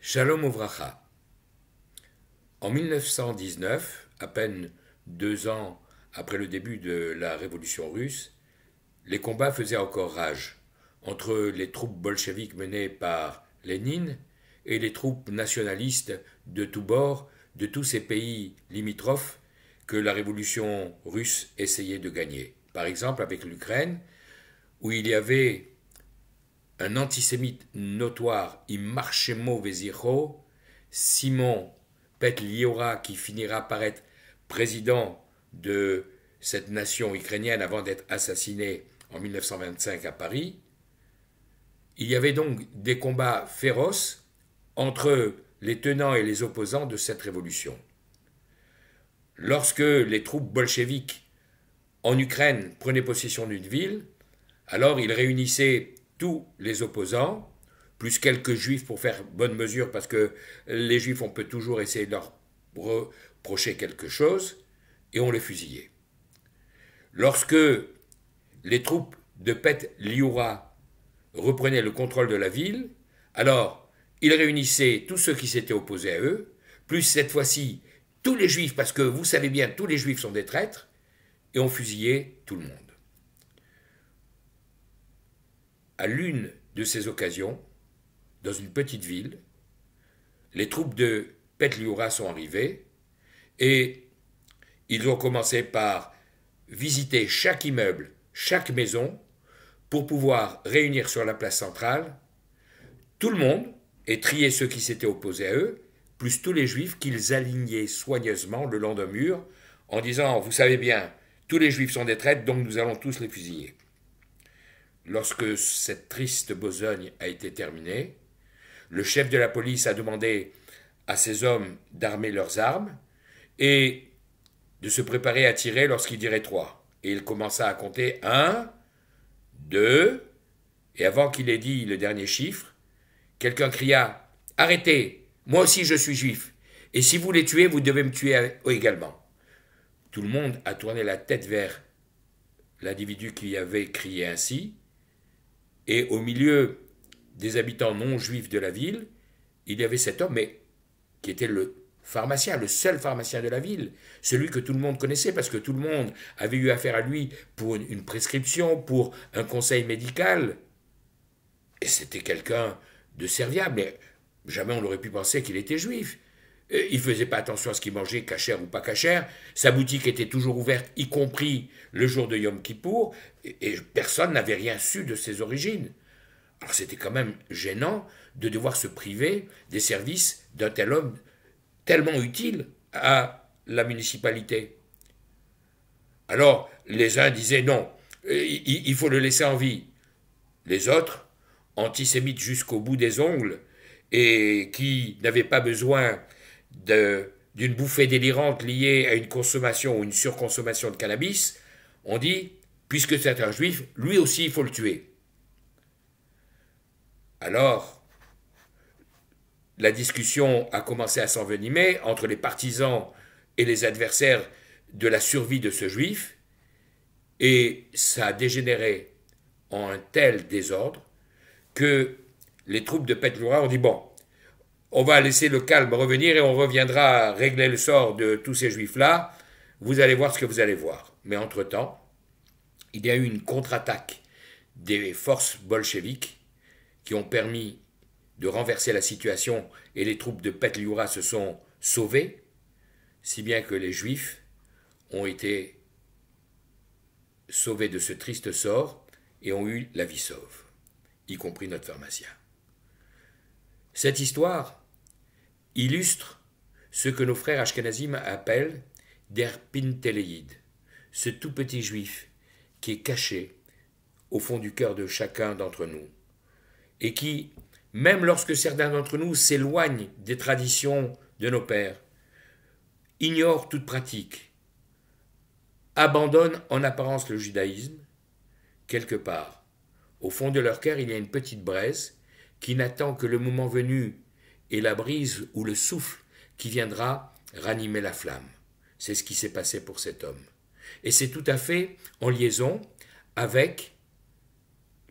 Shalom Ouvracha. En 1919, à peine 2 ans après le début de la révolution russe, les combats faisaient encore rage entre les troupes bolcheviques menées par Lénine et les troupes nationalistes de tous bords de tous ces pays limitrophes que la révolution russe essayait de gagner. Par exemple avec l'Ukraine, où il y avait un antisémite notoire, Immarchemo Veziro, Simon Petliora, qui finira par être président de cette nation ukrainienne avant d'être assassiné en 1925 à Paris. Il y avait donc des combats féroces entre les tenants et les opposants de cette révolution. Lorsque les troupes bolcheviques en Ukraine prenaient possession d'une ville, alors ils réunissaient tous les opposants, plus quelques juifs pour faire bonne mesure, parce que les juifs, on peut toujours essayer de leur reprocher quelque chose, et on les fusillait. Lorsque les troupes de Petliura reprenaient le contrôle de la ville, alors ils réunissaient tous ceux qui s'étaient opposés à eux, plus cette fois-ci tous les juifs, parce que vous savez bien, tous les juifs sont des traîtres, et on fusillait tout le monde. À l'une de ces occasions, dans une petite ville, les troupes de Petliura sont arrivées et ils ont commencé par visiter chaque immeuble, chaque maison, pour pouvoir réunir sur la place centrale tout le monde et trier ceux qui s'étaient opposés à eux, plus tous les juifs qu'ils alignaient soigneusement le long d'un mur en disant « Vous savez bien, tous les juifs sont des traîtres, donc nous allons tous les fusiller ». Lorsque cette triste besogne a été terminée, le chef de la police a demandé à ses hommes d'armer leurs armes et de se préparer à tirer lorsqu'il dirait 3. Et il commença à compter 1, 2, et avant qu'il ait dit le dernier chiffre, quelqu'un cria « Arrêtez, moi aussi je suis juif, et si vous les tuez, vous devez me tuer également. » Tout le monde a tourné la tête vers l'individu qui avait crié ainsi, et au milieu des habitants non juifs de la ville, il y avait cet homme, mais qui était le pharmacien, le seul pharmacien de la ville, celui que tout le monde connaissait, parce que tout le monde avait eu affaire à lui pour une prescription, pour un conseil médical. Et c'était quelqu'un de serviable, mais jamais on n'aurait pu penser qu'il était juif. Il ne faisait pas attention à ce qu'il mangeait, cachère ou pas cachère. Sa boutique était toujours ouverte, y compris le jour de Yom Kippour, et personne n'avait rien su de ses origines. Alors c'était quand même gênant de devoir se priver des services d'un tel homme tellement utile à la municipalité. Alors les uns disaient non, il faut le laisser en vie. Les autres, antisémites jusqu'au bout des ongles, et qui n'avaient pas besoin d'une bouffée délirante liée à une consommation ou une surconsommation de cannabis, on dit, puisque c'est un juif, lui aussi il faut le tuer. Alors, la discussion a commencé à s'envenimer entre les partisans et les adversaires de la survie de ce juif, et ça a dégénéré en un tel désordre que les troupes de Petliura ont dit, bon, on va laisser le calme revenir et on reviendra régler le sort de tous ces juifs-là. Vous allez voir ce que vous allez voir. Mais entre-temps, il y a eu une contre-attaque des forces bolcheviques qui ont permis de renverser la situation et les troupes de Petliura se sont sauvées, si bien que les juifs ont été sauvés de ce triste sort et ont eu la vie sauve, y compris notre pharmacien. Cette histoire illustre ce que nos frères ashkénazim appellent der Pinteleïd, ce tout petit juif qui est caché au fond du cœur de chacun d'entre nous, et qui, même lorsque certains d'entre nous s'éloignent des traditions de nos pères, ignorent toute pratique, abandonnent en apparence le judaïsme, quelque part, au fond de leur cœur, il y a une petite braise qui n'attend que le moment venu et la brise ou le souffle qui viendra ranimer la flamme. C'est ce qui s'est passé pour cet homme. Et c'est tout à fait en liaison avec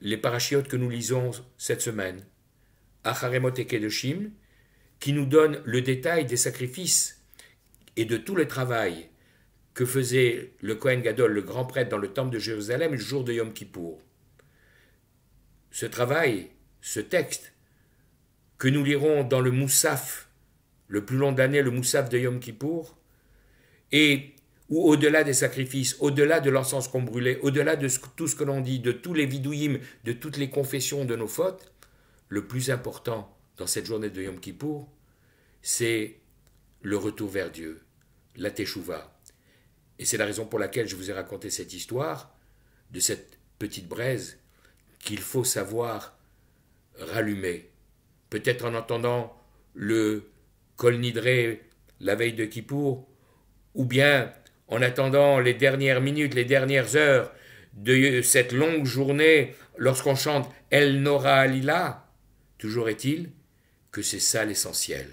les parachiotes que nous lisons cette semaine. Acharemot et Kedoshim, qui nous donne le détail des sacrifices et de tout le travail que faisait le Kohen Gadol, le grand prêtre, dans le temple de Jérusalem le jour de Yom Kippour. Ce travail, ce texte, que nous lirons dans le Moussaf, le plus long de l'année, le Moussaf de Yom Kippour, et où au-delà des sacrifices, au-delà de l'encens qu'on brûlait, au-delà de tout ce que l'on dit, de tous les vidouïm, de toutes les confessions de nos fautes, le plus important dans cette journée de Yom Kippour, c'est le retour vers Dieu, la Teshuvah. Et c'est la raison pour laquelle je vous ai raconté cette histoire de cette petite braise qu'il faut savoir rallumer. Peut-être en entendant le Kol Nidré la veille de Kippour, ou bien en attendant les dernières minutes, les dernières heures de cette longue journée lorsqu'on chante El Nora Alila. Toujours est-il que c'est ça l'essentiel,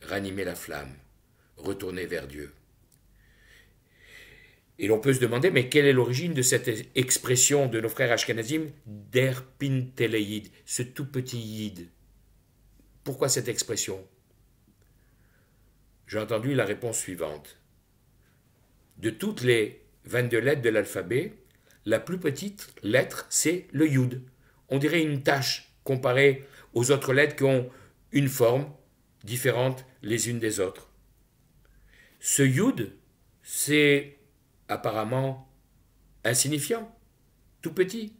ranimer la flamme, retourner vers Dieu. Et l'on peut se demander, mais quelle est l'origine de cette expression de nos frères Ashkenazim, Der Pintele Yid, ce tout petit Yid? Pourquoi cette expression? J'ai entendu la réponse suivante. De toutes les 22 lettres de l'alphabet, la plus petite lettre, c'est le Yud. On dirait une tache comparée aux autres lettres qui ont une forme différente les unes des autres. Ce Yud, c'est apparemment insignifiant, tout petit.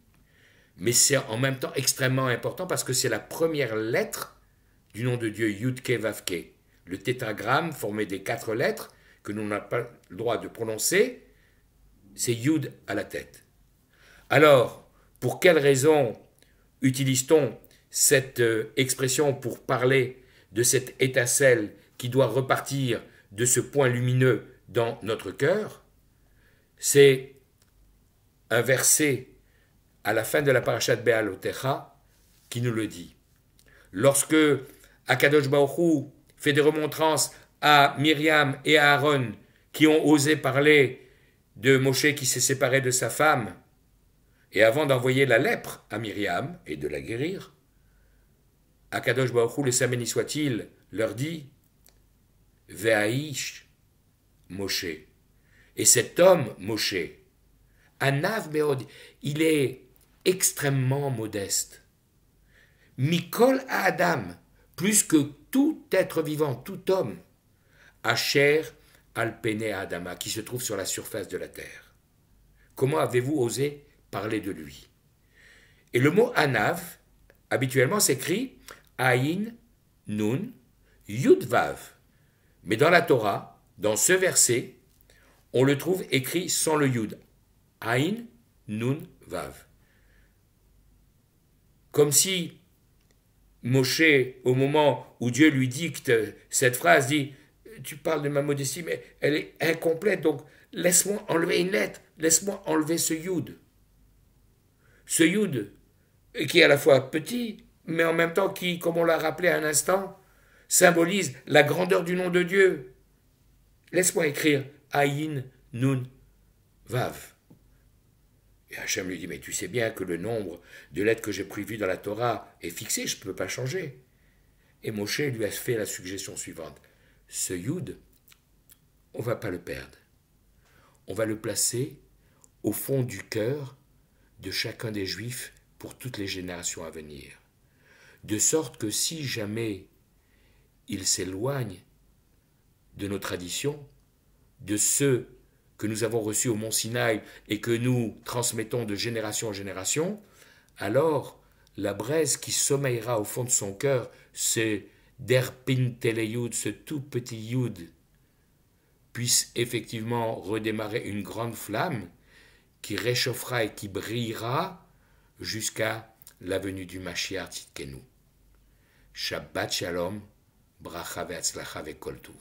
Mais c'est en même temps extrêmement important parce que c'est la première lettre du nom de Dieu, Yud-Ke Vav-Ke. Le tétragramme formé des 4 lettres que nous n'avons pas le droit de prononcer, c'est Yud à la tête. Alors, pour quelle raison utilise-t-on cette expression pour parler de cette étincelle qui doit repartir de ce point lumineux dans notre cœur? C'est un verset à la fin de la parashat Be'alotecha qui nous le dit. Lorsque Akadosh Baruch Hu fait des remontrances à Myriam et à Aaron qui ont osé parler de Moshe qui s'est séparé de sa femme, et avant d'envoyer la lèpre à Myriam et de la guérir, Akadosh Baruch Hu, le Saint béni soit-il, leur dit Ve'aish Moshe. Et cet homme, Moshe, Anav Beod, il est extrêmement modeste. Mikol Adam, plus que tout être vivant, tout homme, Asher Alpene Adama, qui se trouve sur la surface de la terre. Comment avez-vous osé parler de lui? Et le mot Anav, habituellement, s'écrit Aïn, Nun, Yud Vav. Mais dans la Torah, dans ce verset, on le trouve écrit sans le Yud. Aïn, Nun, Vav. Comme si Moshe, au moment où Dieu lui dicte cette phrase, dit « Tu parles de ma modestie, mais elle est incomplète, donc laisse-moi enlever une lettre, laisse-moi enlever ce Yud. » Ce Yud, qui est à la fois petit, mais en même temps qui, comme on l'a rappelé à un instant, symbolise la grandeur du nom de Dieu. Laisse-moi écrire Aïn, Nun, Vav. Et Hachem lui dit, mais tu sais bien que le nombre de lettres que j'ai prévues dans la Torah est fixé, je ne peux pas changer. Et Moshe lui a fait la suggestion suivante. Ce Yud, on ne va pas le perdre. On va le placer au fond du cœur de chacun des Juifs pour toutes les générations à venir. De sorte que si jamais il s'éloigne de nos traditions, de ceux que nous avons reçus au mont Sinaï et que nous transmettons de génération en génération, alors la braise qui sommeillera au fond de son cœur, ce derpin teleyud, ce tout petit yud, puisse effectivement redémarrer une grande flamme qui réchauffera et qui brillera jusqu'à la venue du Mashiach Tzidkenu. Shabbat Shalom, Bracha ve'atzlacha ve'kol tuv.